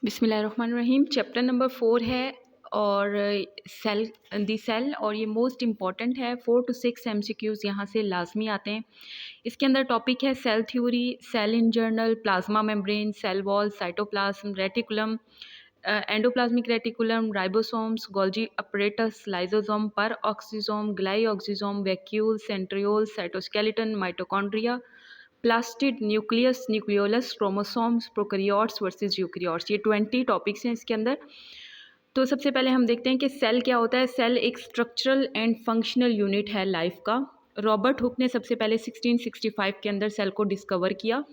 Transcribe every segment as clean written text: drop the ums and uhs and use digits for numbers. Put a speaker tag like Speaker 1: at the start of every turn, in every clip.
Speaker 1: बिस्मिल्लाहिर्रहमानिर्रहीम। Chapter number 4 है और सेल और ये मोस्ट इम्पॉर्टेंट है। 4 to 6 MCQs यहाँ से लाजमी आते हैं। इसके अंदर टॉपिक है cell theory, cell in general, plasma membrane, cell wall, cytoplasm, reticulum, endoplasmic reticulum, ribosomes, Golgi apparatus, lysosome, peroxisome, glyoxysome, vacuole, centriole, cytoskeleton, mitochondria, plastid, nucleus, nucleolus, chromosomes, prokaryotes versus eukaryotes. ये 20 topics हैं इसके अंदर। तो सबसे पहले हम देखते हैं कि सेल क्या होता है। सेल एक स्ट्रक्चरल एंड फंक्शनल यूनिट है लाइफ का। रॉबर्ट हुक ने सबसे पहले 1665 के अंदर सेल को डिस्कवर किया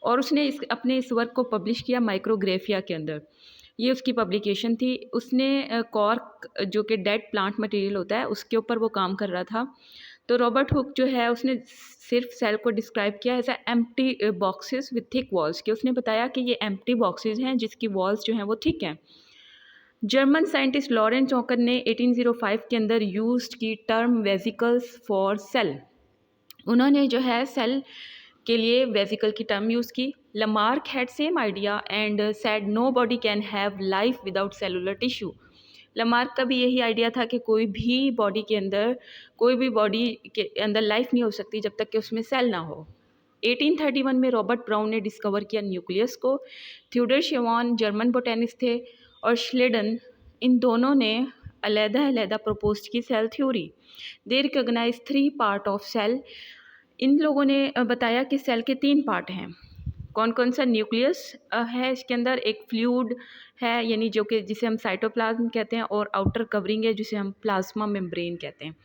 Speaker 1: और उसने अपने इस वर्क को पब्लिश किया माइक्रोग्राफिया के अंदर। ये उसकी पब्लिकेशन थी। उसने कॉर्क जो कि डेड प्लांट मटेरियल होता है उसके ऊपर वो काम कर रहा था। तो रॉबर्ट हुक जो है उसने सिर्फ सेल को डिस्क्राइब किया as empty boxes with thick walls, कि उसने बताया कि ये एम्प्टी बॉक्सेस हैं जिसकी वॉल्स जो हैं वो थिक हैं। जर्मन साइंटिस्ट लॉरेंस ऑकर ने 1805 के अंदर यूज्ड की टर्म वेसिकल्स फॉर सेल। उन्होंने जो है सेल के लिए वेसिकल की टर्म यूज़ की। Lamarck had same idea and said nobody can have life without cellular tissue. Lamarck का भी यही आइडिया था कि कोई भी बॉडी के अंदर लाइफ नहीं हो सकती जब तक कि उसमें सेल ना हो। 1831 में रॉबर्ट ब्राउन ने डिस्कवर किया न्यूक्लियस को। थियोडर शेवान जर्मन बोटेनिस्ट थे और श्लेडन, इन दोनों ने अलग-अलग प्रपोज की cell theory. They recognise 3 part of cell. इन लोगों ने बताया कि सेल के 3 पार्ट हैं। कौन कौन सा? न्यूक्लियस है इसके अंदर, एक फ्लूइड है यानी जो कि जिसे हम साइटोप्लाज्म कहते हैं, और आउटर कवरिंग है जिसे हम प्लाज्मा मेम्ब्रेन कहते हैं।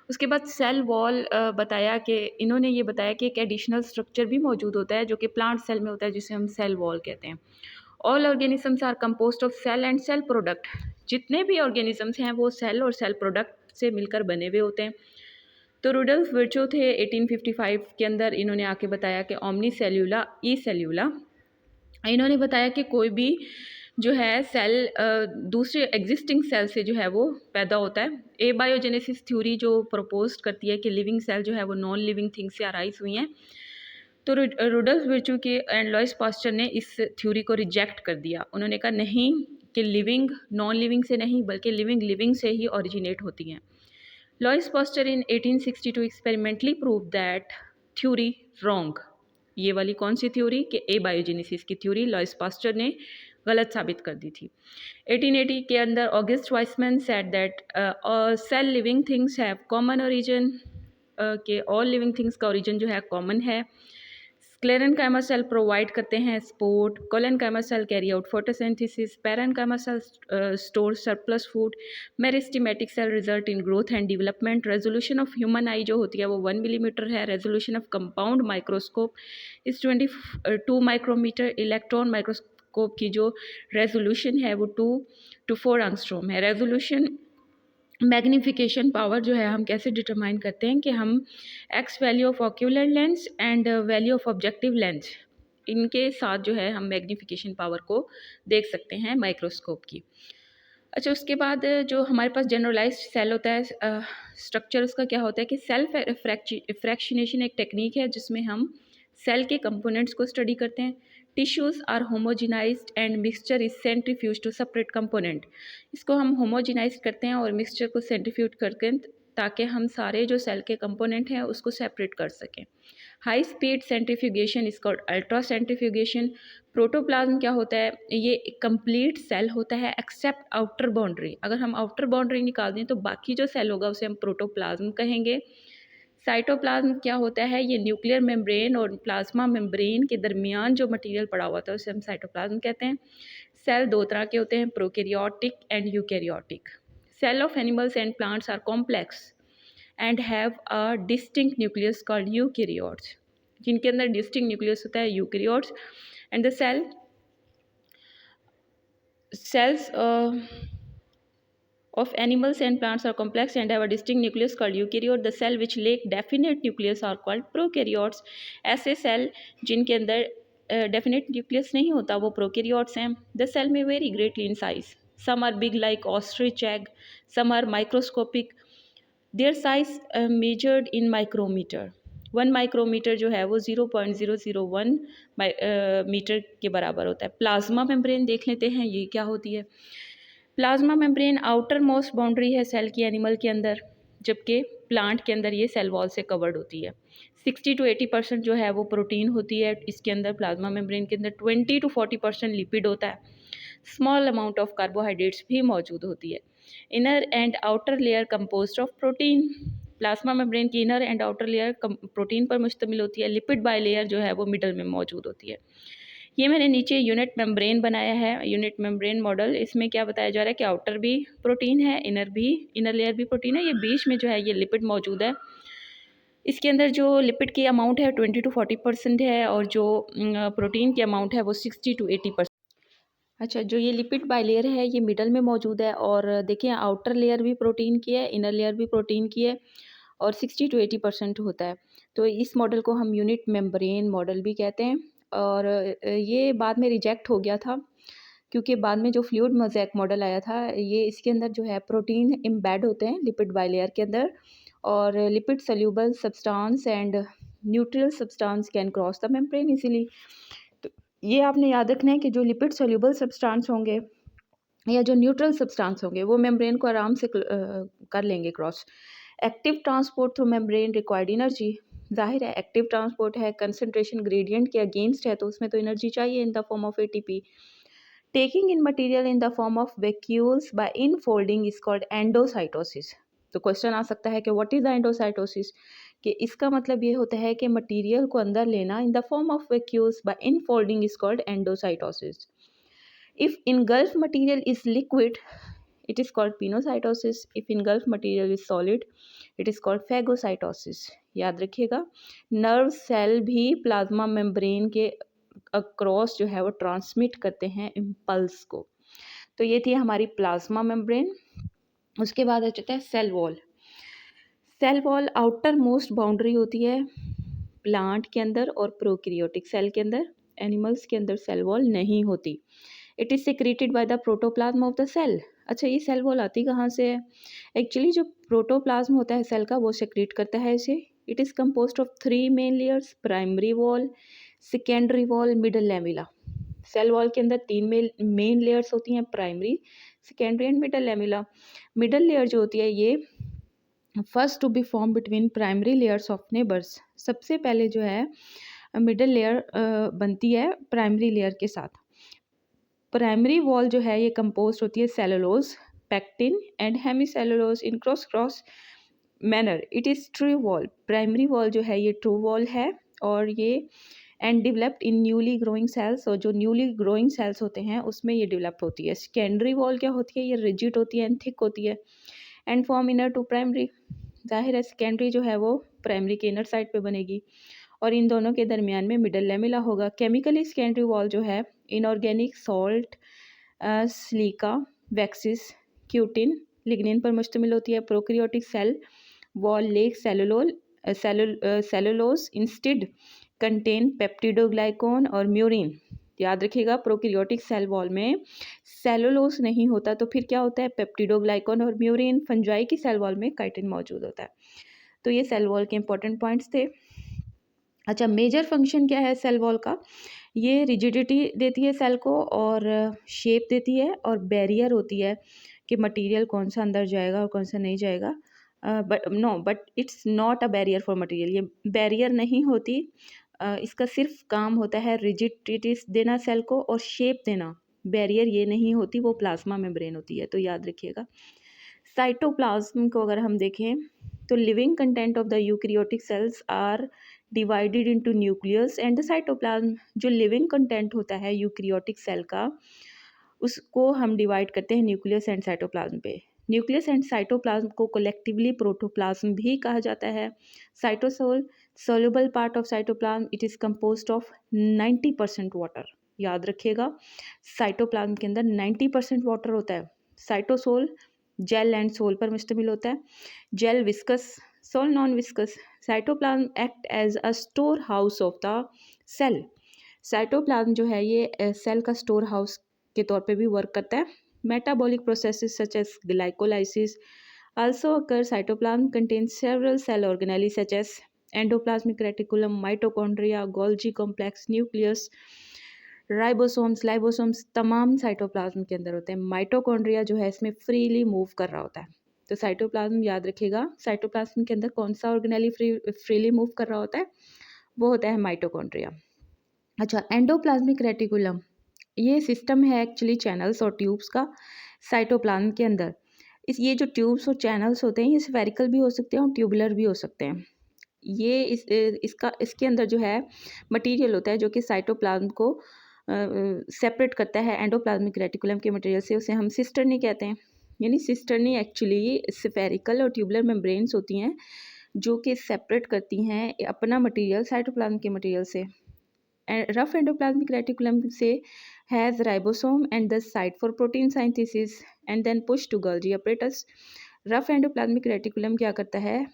Speaker 1: उसके बाद सेल वॉल बताया कि इन्होंने ये बताया कि एक एडिशनल स्ट्रक्चर भी मौजूद होता है जो कि प्लांट सेल में होता है जिसे हम सेल वॉल कहते हैं। All organisms are composed of cell and cell product. जितने भी ऑर्गेनिजम्स हैं वो सेल और सेल प्रोडक्ट से मिलकर बने हुए होते हैं। तो रुडल्फ विर्चो थे 1855 के अंदर, इन्होंने आके बताया कि ओमनी सेल्यूला ई सेल्यूला। इन्होंने बताया कि कोई भी जो है सेल दूसरे एग्जिस्टिंग सेल से जो है वो पैदा होता है। ए बायोजेनेसिस थ्योरी जो प्रपोज करती है कि लिविंग सेल जो है वो नॉन लिविंग थिंग से अराइज हुई हैं। तो रुडल्फ विर्चो के एंड लॉइस पास्चर ने इस थ्योरी को रिजेक्ट कर दिया। उन्होंने कहा नहीं, कि लिविंग नॉन लिविंग से नहीं बल्कि लिविंग लिविंग से ही ओरिजिनेट होती हैं। Louis Pasteur in 1862 experimentally prove that theory wrong. ये वाली कौन सी थ्योरी? कि ए बायोजेनेसिस की थ्योरी लॉइस पास्चर ने गलत साबित कर दी थी। 1880 के अंदर August Weismann said that cell living things have common origin, के ऑल लिविंग थिंग्स का ओरिजिन जो है कॉमन है। स्क्लेरेनकाइमा सेल प्रोवाइड करते हैं support, collenchyma cell carry out photosynthesis, parenchyma cell store surplus food, meristematic cell result in growth and development. Resolution of human eye जो होती है वो 1 मिलीमीटर है। रेजोल्यूशन ऑफ कंपाउंड माइक्रोस्कोप इस 22 micrometer. Electron microscope की जो रेजोल्यूशन है वो 2 to 4 एंगस्ट्रॉम है। रेजोल्यूशन मैग्नीफिकेशन पावर जो है हम कैसे डिटरमाइन करते हैं कि हम x value of ocular lens and value of objective lens, इनके साथ जो है हम मैग्नीफिकेशन पावर को देख सकते हैं माइक्रोस्कोप की। अच्छा, उसके बाद जो हमारे पास जनरलाइज्ड सेल होता है, स्ट्रक्चर उसका क्या होता है कि सेल फ्रैक्शनेशन एक टेक्निक है जिसमें हम सेल के कंपोनेंट्स को स्टडी करते हैं। Tissues are homogenised and mixture is centrifuge to separate component. इसको हम होमोजिनाइज करते हैं और मिक्सचर को सेंट्रीफ्यूज करके ताकि हम सारे जो सेल के कंपोनेंट हैं उसको सेपरेट कर सकें। High speed centrifugation is called ultra centrifugation. Protoplasm क्या होता है? ये कंप्लीट सेल होता है एक्सेप्ट आउटर बाउंड्री। अगर हम आउटर बाउंड्री निकाल दें तो बाकी जो सेल होगा उसे हम प्रोटोप्लाज्म कहेंगे। साइटोप्लाज्म क्या होता है? ये न्यूक्लियर मेम्ब्रेन और प्लाज्मा मेम्ब्रेन के दरमियान जो मटेरियल पड़ा हुआ था उसे हम साइटोप्लाज्म कहते हैं। सेल 2 तरह के होते हैं, prokaryotic and eukaryotic. Cell of animals and plants are complex and have a distinct nucleus called eukaryotes. जिनके अंदर डिस्टिंक्ट न्यूक्लियस होता है eukaryotes. And the cells of animals and plants are complex and have a distinct nucleus called eukaryote. The cell which lack definite nucleus are called prokaryotes. ऐसे cell जिनके अंदर definite nucleus नहीं होता वो prokaryotes हैं. The cell may vary greatly in size. Some are big like ostrich egg, some are microscopic. Their size measured in micrometer. 1 micrometer जो है वो 0.001 मीटर के बराबर होता है। प्लाज्मा मेम्ब्रेन देख लेते हैं, ये क्या होती है। Plasma membrane outer most boundary है सेल की एनिमल के अंदर, जबकि प्लांट के अंदर ये सेल वॉल से कवर्ड होती है। 60 to 80% जो है वो प्रोटीन होती है इसके अंदर, प्लाज्मा मेम्ब्रेन के अंदर 20 to 40% लिपिड होता है। स्मॉल अमाउंट ऑफ कार्बोहाइड्रेट्स भी मौजूद होती है। Inner and outer layer composed of protein. Plasma membrane की inner and outer layer protein पर मुश्तमिल होती है। लिपिड बाई लेयर जो है वो मिडल में मौजूद होती है। ये मैंने नीचे यूनिट मेम्ब्रेन बनाया है, यूनिट मेम्ब्रेन मॉडल। इसमें क्या बताया जा रहा है कि आउटर भी प्रोटीन है, इनर लेयर भी प्रोटीन है, ये बीच में जो है ये लिपिड मौजूद है। इसके अंदर जो लिपिड की अमाउंट है 20 to 40% है, और जो प्रोटीन की अमाउंट है वो 60 to 80%। अच्छा, जो ये लिपिड बाइलेयर है ये मिडल में मौजूद है, और देखिए आउटर लेयर भी प्रोटीन की है, इनर लेयर भी प्रोटीन की है, और 60 to 80% होता है। तो इस मॉडल को हम यूनिट मेम्ब्रेन मॉडल भी कहते हैं। और ये बाद में रिजेक्ट हो गया था, क्योंकि बाद में जो फ्लूइड मोज़ेक मॉडल आया था, ये इसके अंदर जो है प्रोटीन एम्बेड होते हैं लिपिड बाइलेयर के अंदर, और lipid soluble substance and neutral substance can cross the membrane easily. तो ये आपने याद रखना है कि जो लिपिड सोल्यूबल सब्सटेंस होंगे या जो न्यूट्रल सब्सटेंस होंगे वो मेम्ब्रेन को आराम से कर लेंगे cross. Active transport through membrane required energy. जाहिर है एक्टिव ट्रांसपोर्ट है, कंसंट्रेशन ग्रेडियंट के अगेंस्ट है, तो उसमें तो एनर्जी चाहिए in the form of ATP. Taking in material in the form of vacuoles by infolding is called endocytosis. तो क्वेश्चन आ सकता है कि व्हाट इज द एंडोसाइटोसिस, कि इसका मतलब ये होता है कि मटेरियल को अंदर लेना in the form of vacuoles by infolding is called endocytosis. If engulfed material is liquid, it is called pinocytosis. If engulfed material is solid, it is called phagocytosis. याद रखिएगा, नर्व सेल भी plasma membrane के across जो है वो transmit करते हैं impulse को। तो ये थी हमारी प्लाज्मा मेम्ब्रेन। उसके बाद आ जाता है cell wall. Cell wall outermost boundary होती है प्लांट के अंदर और प्रोकैरियोटिक सेल के अंदर। एनिमल्स के अंदर सेल वॉल नहीं होती। It is secreted by the protoplasm of the cell. अच्छा, ये सेल वॉल आती कहाँ से है? एक्चुअली जो प्रोटोप्लाज्म होता है सेल का वो सेक्रेट करता है इसे। It is composed of 3 main layers, primary wall, secondary wall, middle lamella. Cell wall के अंदर 3 मेन लेयर्स होती हैं, primary, secondary and middle lamella. Middle layer जो होती है ये first to be form between primary layers of neighbours. सबसे पहले जो है मिडल लेयर बनती है प्राइमरी लेयर के साथ। प्राइमरी वॉल जो है ये कंपोज होती है cellulose, pectin and hemicellulose in cross cross manner. It is true wall. Primary wall जो है ये ट्रू वॉल है, और ये and developed in newly growing cells, और जो न्यूली ग्रोइंग सेल्स होते हैं उसमें ये डिवेलप होती है। सेकेंडरी वॉल क्या होती है? ये रिजिड होती है एंड थिक होती है, and form inner to primary. जाहिर है सेकेंडरी जो है वो प्राइमरी के इनर साइड पे बनेगी, और इन दोनों के दरमियान में मिडल लैमेला होगा। केमिकली सेकेंडरी वॉल जो है inorganic salt, silica, waxes, cutin, lignin पर मुश्तमिल होती है। Prokaryotic cell wall lack cellulose instead contain peptidoglycan और म्यूरिन। याद रखिएगा, प्रोकैरियोटिक सेल वॉल में सेलुलोज नहीं होता, तो फिर क्या होता है? पेप्टिडोग्लाइकोन और म्यूरिन। फंजाई की सेल वॉल में काइटिन मौजूद होता है। तो ये सेल वॉल के इंपॉर्टेंट पॉइंट्स थे। अच्छा, मेजर फंक्शन क्या है सेल वॉल का? ये रिजिडिटी देती है सेल को, और शेप देती है, और बैरियर होती है कि मटेरियल कौन सा अंदर जाएगा और कौन सा नहीं जाएगा। But it's not a barrier for material. ये बैरियर नहीं होती, इसका सिर्फ काम होता है रिजिडिटी देना सेल को और शेप देना। बैरियर ये नहीं होती, वो प्लाज्मा मेम्ब्रेन होती है, तो याद रखिएगा। साइटोप्लाज्म को अगर हम देखें तो living content of the eukaryotic cells are divided into nucleus and the cytoplasm. जो लिविंग कंटेंट होता है यूकैरियोटिक सेल का, उसको हम डिवाइड करते हैं न्यूक्लियस एंड साइटोप्लाज्म पे। न्यूक्लियस एंड साइटोप्लाज्म को कलेक्टिवली प्रोटोप्लाज्म भी कहा जाता है। Cytosol soluble part of cytoplasm, it is composed of 90% water. याद रखिएगा, साइटोप्लाज्म के अंदर 90% वाटर होता है। साइटोसोल जेल एंड सोल पर मुश्तमिल होता है। Gel viscous, sol non viscous. Cytoplasm act as a storehouse of the cell. Cytoplasm जो है ये सेल का स्टोर हाउस के तौर पे भी वर्क करता है। Metabolic processes such as glycolysis also occur. Cytoplasm contains several cell organelle such as endoplasmic reticulum, mitochondria, Golgi complex, nucleus, ribosomes, lysosomes तमाम साइटोप्लाज्म के अंदर होते हैं। माइटोकॉन्ड्रिया जो है इसमें फ्रीली मूव कर रहा होता है। तो साइटोप्लाज्म याद रखिएगा, साइटोप्लाज्म के अंदर कौन सा ऑर्गेनेली फ्रीली मूव कर रहा होता है, वो होता है माइटोकॉन्ड्रिया। अच्छा, एंडोप्लाज्मिक रेटिकुलम ये सिस्टम है एक्चुअली चैनल्स और ट्यूब्स का साइटोप्लाज्म के अंदर। ये जो ट्यूब्स और चैनल्स होते हैं ये स्फेरिकल भी हो सकते हैं और ट्यूबुलर भी हो सकते हैं। ये इसके अंदर जो है मटेरियल होता है जो कि साइटोप्लाज्म को सेपरेट करता है एंडोप्लाज्मिक रेटिकुलम के मटेरियल से, उसे हम सिस्टर्नी कहते हैं। यानी सिस्टर्नी एक्चुअली स्फेरिकल और ट्यूबुलर मेम्ब्रेन्स होती हैं जो कि सेपरेट करती हैं अपना मटेरियल साइटोप्लाज्म के मटेरियल से। Rough endoplasmic reticulum say has ribosome and the site for protein synthesis and then push to Golgi apparatus. Rough endoplasmic reticulum क्या करता है,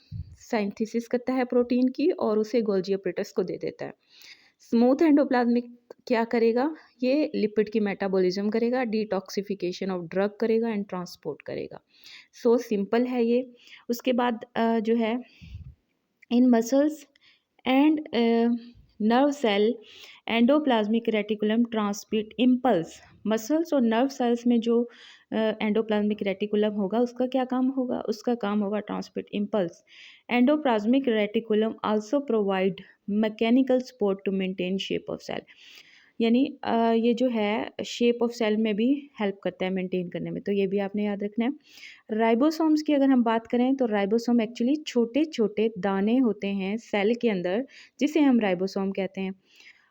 Speaker 1: साइंथेसिस करता है प्रोटीन की और उसे गोल्जी अपरेटस को दे देता है। स्मूथ एंडोप्लाज्मिक क्या करेगा, ये लिपिड की मेटाबॉलिज्म करेगा, डिटॉक्सिफिकेशन ऑफ ड्रग करेगा एंड ट्रांसपोर्ट करेगा। सो सिंपल है ये। उसके बाद जो है in muscles and nerve cell endoplasmic reticulum transmit impulse. Muscles और नर्व सेल्स में जो एंडोप्लाज्मिक रेटिकुलम होगा उसका क्या काम होगा, उसका काम होगा transmit impulse. Endoplasmic reticulum also provide mechanical support to maintain shape of cell. यानी ये जो है शेप ऑफ सेल में भी हेल्प करता है मेंटेन करने में, तो ये भी आपने याद रखना है। राइबोसोम्स की अगर हम बात करें तो राइबोसोम एक्चुअली छोटे छोटे दाने होते हैं सेल के अंदर जिसे हम राइबोसोम कहते हैं।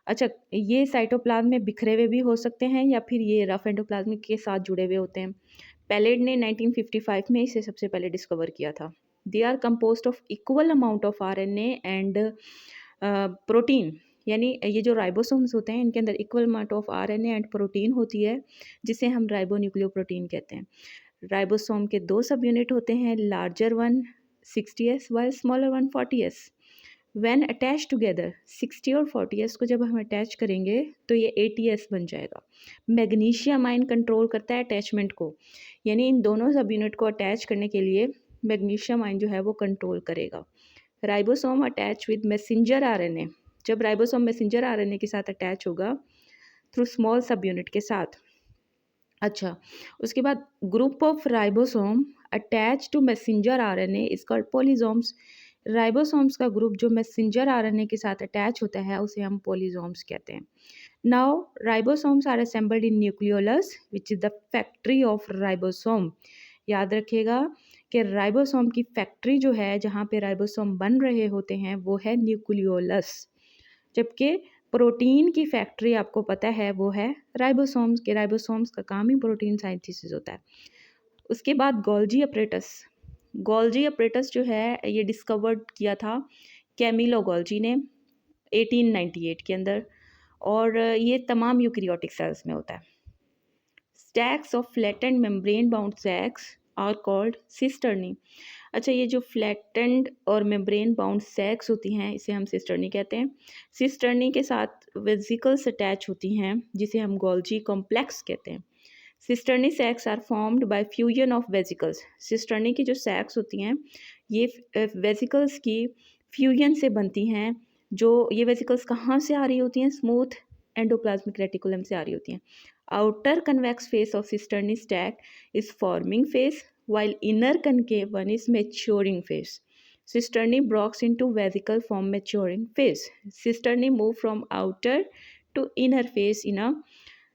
Speaker 1: अच्छा, ये साइटोप्लाज्म में बिखरे हुए भी हो सकते हैं या फिर ये रफ एंडोप्लाज्म के साथ जुड़े हुए होते हैं। पैलेड ने 1955 में इसे सबसे पहले डिस्कवर किया था। They are composed of equal amount of RNA and protein. यानी ये जो राइबोसोम्स होते हैं इनके अंदर equal amount of RNA and protein होती है जिसे हम राइबोन्यूक्लियोप्रोटीन कहते हैं। राइबोसोम के दो सब यूनिट होते हैं, larger one 60s while smaller one 40s। When attach together 60 और 40s को जब हम अटैच करेंगे तो ये 80s बन जाएगा। मैग्नीशियम आयन कंट्रोल करता है अटैचमेंट को, यानी इन दोनों सब यूनिट को अटैच करने के लिए मैग्नीशियम आयन जो है वो कंट्रोल करेगा। Ribosome attach with messenger RNA. जब राइबोसोम मैसेंजर आरएनए के साथ अटैच होगा थ्रू स्मॉल सब यूनिट के साथ। अच्छा, उसके बाद group of ribosome attach to messenger RNA is called polysomes. Ribosomes का ग्रुप जो मैसेंजर आरएनए के साथ अटैच होता है उसे हम पॉलीसोम्स कहते हैं। Now ribosomes are assembled in nucleolus which is the factory of ribosome. याद रखिएगा कि राइबोसोम की फैक्ट्री जो है जहाँ पे राइबोसोम बन रहे होते हैं वो है न्यूक्लियोलस, जबकि प्रोटीन की फैक्ट्री आपको पता है वो है राइबोसोम्स के। राइबोसोम्स का काम ही प्रोटीन सिंथेसिस होता है। उसके बाद गोल्जी अपरेटस। गोल्जी अपरेटस जो है ये डिस्कवर्ड किया था कैमिलो गोल्जी ने 1898 के अंदर, और ये तमाम यूकैरियोटिक सेल्स में होता है। Stacks of flattened membrane bound sacs are called cisternae. अच्छा, ये जो फ्लैटेंड और मेम्ब्रेन बाउंड सैक्स होती हैं इसे हम सिस्टर्नी कहते हैं। सिस्टर्नी के साथ वेसिकल्स अटैच होती हैं जिसे हम गोल्जी कॉम्प्लेक्स कहते हैं। Cisternae sacs are formed by fusion of vesicles. Cisternae की जो सैक्स होती हैं ये वेसिकल्स की फ्यूजन से बनती हैं। जो ये वेसिकल्स कहाँ से आ रही होती हैं, स्मूथ एंडोप्लाज्मिक रेटिकुलम से आ रही होती हैं। Outer convex face of cisternae stack is forming face while inner concave one is maturing phase. Cisternae breaks into vesicle form maturing phase. Cisternae move from outer to inner phase in a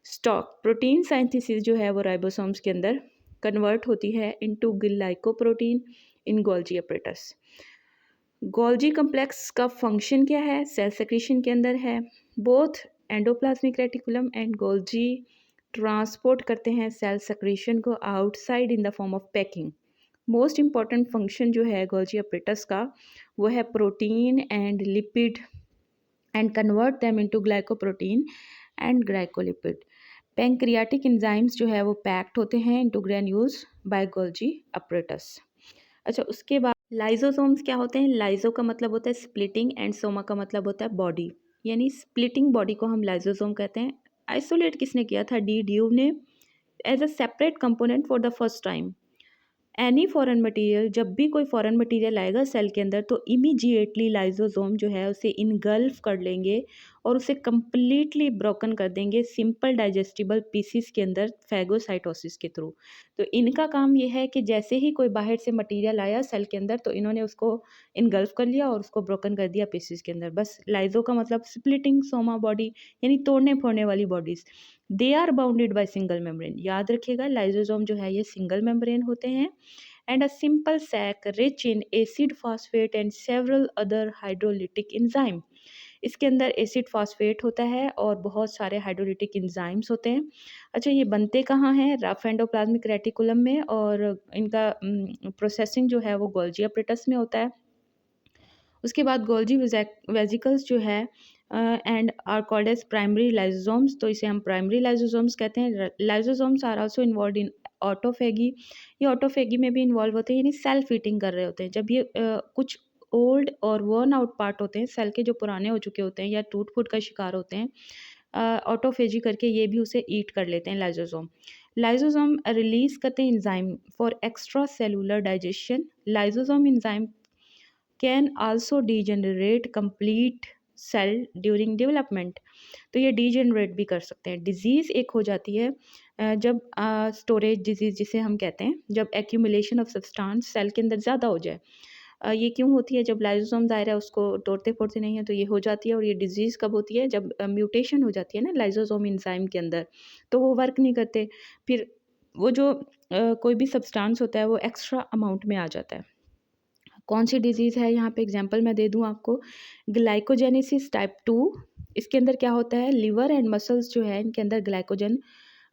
Speaker 1: stalk. Protein synthesis जो है वो ribosomes के अंदर convert होती है into glycoprotein इन Golgi apparatus. Golgi complex का function क्या है, सेल सेक्रेशन के अंदर है। Both endoplasmic reticulum and Golgi transport करते हैं सेल सेक्रेशन को outside in the form of packing. Most important function जो है गोल्जी अपरेटस का वो है protein and lipid and convert them into glycoprotein and glycolipid. Pancreatic enzymes जो है वो पैक्ड होते हैं into granules by Golgi apparatus. अच्छा, उसके बाद लाइजोसोम्स क्या होते हैं। लाइजो का मतलब होता है स्प्लिटिंग एंड सोमा का मतलब होता है बॉडी, यानी स्प्लिटिंग बॉडी को हम लाइजोसोम कहते हैं। आइसोलेट किसने किया था, डी ड्यूव ने as a separate component for the first time. Any foreign material, जब भी कोई फॉरेन मटेरियल आएगा सेल के अंदर तो इमीडिएटली लाइजोसोम जो है उसे इनगल्फ कर लेंगे और उसे कम्प्लीटली ब्रोकन कर देंगे सिंपल डाइजेस्टिबल पीसीस के अंदर फैगोसाइटोसिस के थ्रू। तो इनका काम ये है कि जैसे ही कोई बाहर से मटेरियल आया सेल के अंदर तो इन्होंने उसको इनगल्फ कर लिया और उसको ब्रोकन कर दिया पीसीस के अंदर। बस लाइजो का मतलब स्प्लिटिंग सोमा बॉडी, यानी तोड़ने फोड़ने वाली bodies. They are bounded by single membrane, याद रखिएगा लाइजोसोम जो है ये सिंगल मेम्ब्रेन होते हैं। And a simple sac rich in acid phosphate and several other hydrolytic enzyme. इसके अंदर एसिड फॉस्फेट होता है और बहुत सारे हाइड्रोलिटिक एंजाइम्स होते हैं। अच्छा, ये बनते कहाँ हैं? रफ एंडोप्लाज्मिक रेटिकुलम में, और इनका प्रोसेसिंग जो है वो गोल्जी अपरेटस में होता है। उसके बाद गोल्जी वेजिकल्स जो है and are called as primary lysosomes, तो इसे हम प्राइमरी लाइजोसोम्स कहते हैं। Lysosomes are also involve in autophagy, ये ऑटोफेगी में भी इन्वॉल्व होते हैं, यानी सेल्फ ईटिंग कर रहे होते हैं। जब ये कुछ ओल्ड और वर्न आउट पार्ट होते हैं सेल के, जो पुराने हो चुके होते हैं या टूट फूट का शिकार होते हैं, ऑटोफेजी करके ये भी उसे ईट कर लेते हैं लाइजोसोम। लाइजोसोम रिलीज करते हैं enzyme for extracellular digestion. Lysosome enzyme can also degenerate complete cell during development, तो ये डीजेनरेट भी कर सकते हैं। डिजीज़ एक हो जाती है जब स्टोरेज डिजीज़ जिसे हम कहते हैं, जब एक्यूमुलेशन ऑफ सब्सटेंस सेल के अंदर ज़्यादा हो जाए। ये क्यों होती है? जब लाइजोसोम ज़ाहिर है उसको तोड़ते फोड़ते नहीं है तो ये हो जाती है। और ये डिजीज़ कब होती है? जब म्यूटेशन हो जाती है ना लाइजोसोम एंजाइम के अंदर, तो वो वर्क नहीं करते। फिर वो जो कोई भी सब्सटेंस होता है वो एक्स्ट्रा अमाउंट में आ जाता है। कौन सी डिजीज़ है? यहाँ पे एग्जांपल मैं दे दूँ आपको, ग्लाइकोजेनेसिस टाइप 2। इसके अंदर क्या होता है, लिवर एंड मसल्स जो है इनके अंदर ग्लाइकोजन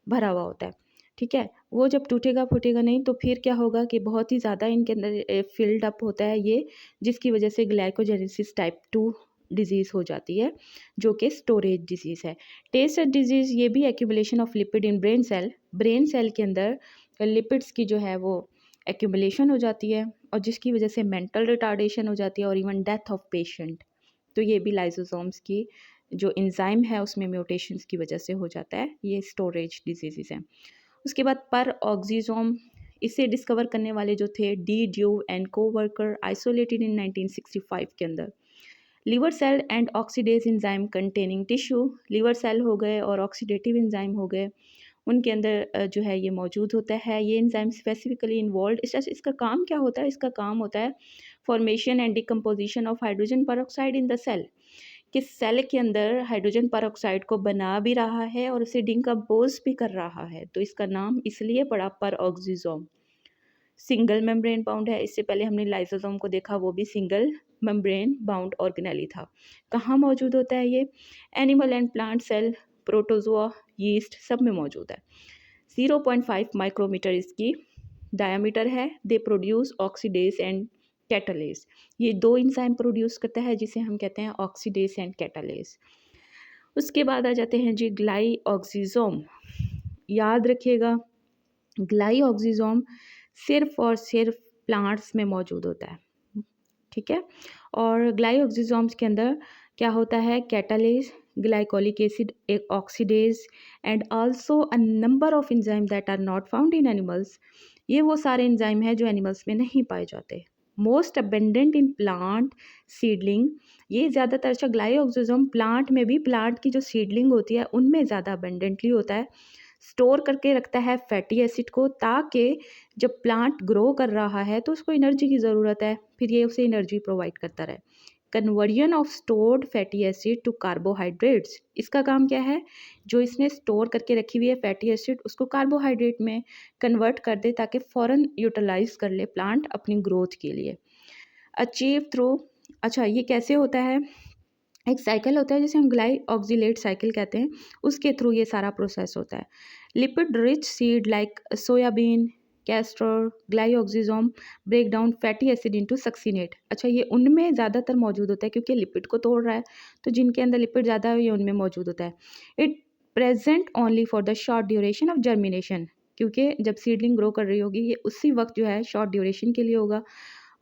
Speaker 1: भरा हुआ होता है, ठीक है। वो जब टूटेगा फूटेगा नहीं तो फिर क्या होगा कि बहुत ही ज़्यादा इनके अंदर फिल्ड अप होता है ये, जिसकी वजह से ग्लाइकोजेनेसिस टाइप 2 डिजीज़ हो जाती है, जो कि स्टोरेज डिजीज़ है। टेस्ट डिजीज़ ये भी accumulation of lipid in brain cell, brain cell के अंदर लिपिड्स की जो है वो एक्यूमुलेशन हो जाती है और जिसकी वजह से मेंटल रिटार्डेशन हो जाती है और इवन डेथ ऑफ पेशेंट। तो ये भी लाइसोसोम्स की जो एंजाइम है उसमें म्यूटेशंस की वजह से हो जाता है। ये स्टोरेज डिजीज़ हैं। उसके बाद पर ऑक्सीजोम, इसे डिस्कवर करने वाले जो थे de Duve and coworker, isolated in 1965 के अंदर। Liver cell and oxidase enzyme containing tissue, liver cell हो गए और ऑक्सीडेटिव एंजाइम हो गए, उनके अंदर जो है ये मौजूद होता है। ये एंजाइम स्पेसिफिकली इन्वॉल्व, इसका काम क्या होता है? इसका काम होता है formation and decomposition of hydrogen peroxide in the cell, कि सेल के अंदर हाइड्रोजन पेरोक्साइड को बना भी रहा है और उसे डिकम्पोज भी कर रहा है, तो इसका नाम इसलिए पड़ा पर ऑक्सीजोम। सिंगल मेम्ब्रेन बाउंड है। इससे पहले हमने लाइसोसोम को देखा, वो भी सिंगल मेम्ब्रेन बाउंड ऑर्गेनेली था। कहाँ मौजूद होता है ये? Animal and plant cell, protozoa, yeast, सब में मौजूद है। 0.5 माइक्रोमीटर इसकी डायामीटर है। They produce oxidase and catalase, ये दो इंजाइम प्रोड्यूस करता है जिसे हम कहते हैं ऑक्सीडेज एंड कैटालेज। उसके बाद आ जाते हैं जी ग्लाई ऑक्सीजोम। याद रखिएगा, ग्लाई ऑक्सीजोम सिर्फ और सिर्फ प्लांट्स में मौजूद होता है, ठीक है। और ग्लाई ऑक्सीजोम्स के अंदर क्या होता है? कैटालेज, ग्लाइकोलिक एसिड, एक oxidase and also a number of enzyme that are not found in animals. ये वो सारे एंजाइम हैं जो एनिमल्स में नहीं पाए जाते। Most abundant in plant seedling, ये ज़्यादातर, अच्छा ग्लाई ऑक्सीजोम प्लांट में भी, प्लांट की जो सीडलिंग होती है उनमें ज़्यादा अबेंडेंटली होता है। स्टोर करके रखता है फैटी एसिड को, ताकि जब प्लांट ग्रो कर रहा है तो उसको एनर्जी की ज़रूरत है, फिर ये उसे एनर्जी प्रोवाइड करता रहे। Conversion of stored fatty acid to carbohydrates, इसका काम क्या है? जो इसने स्टोर करके रखी हुई है फैटी एसिड उसको कार्बोहाइड्रेट में कन्वर्ट कर दे ताकि फ़ौरन यूटिलाइज कर ले प्लांट अपनी ग्रोथ के लिए। अचीव थ्रू, अच्छा ये कैसे होता है? एक साइकिल होता है जिसे हम ग्लाई ऑक्सीलेट साइकिल कहते हैं, उसके थ्रू ये सारा प्रोसेस होता है। Lipid rich seed like soybean, castor, glyoxysome break down fatty acid into succinate. अच्छा, ये उनमें ज़्यादातर मौजूद होता है क्योंकि लिपिड को तोड़ रहा है, तो जिनके अंदर लिपिड ज़्यादा है ये उनमें मौजूद होता है। It present only for the short duration of germination, क्योंकि जब सीडलिंग ग्रो कर रही होगी ये उसी वक्त जो है शॉर्ट ड्यूरेशन के लिए होगा,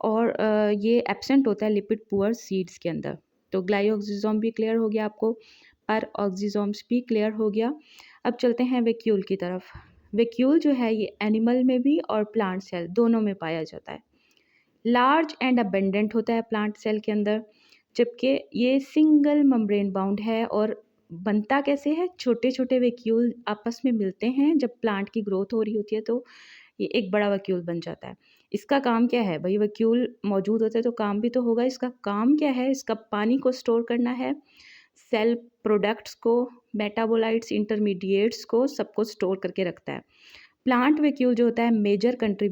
Speaker 1: और ये एब्सेंट होता है लिपिड पुअर सीड्स के अंदर। तो ग्लाई ऑक्सीजोम भी क्लियर हो गया आपको, पर ऑक्सीजोम्स भी क्लियर हो गया। अब चलते हैं वैक्यूल की तरफ। वैक्यूल जो है ये एनिमल में भी और प्लांट सेल दोनों में पाया जाता है। लार्ज एंड अबेंडेंट होता है प्लांट सेल के अंदर, जबकि ये सिंगल मेम्ब्रेन बाउंड है। और बनता कैसे है, छोटे छोटे वैक्यूल आपस में मिलते हैं, जब प्लांट की ग्रोथ हो रही होती है तो ये एक बड़ा वैक्यूल बन जाता है। इसका काम क्या है भाई, वैक्यूल मौजूद होता है तो काम भी तो होगा। इसका काम क्या है, इसका पानी को स्टोर करना है, सेल प्रोडक्ट्स को, मेटाबोलाइट्स, इंटरमीडिएट्स को, सबको स्टोर करके रखता है। प्लांट वैक्यूल जो होता है मेजर कंट्रीब्यूट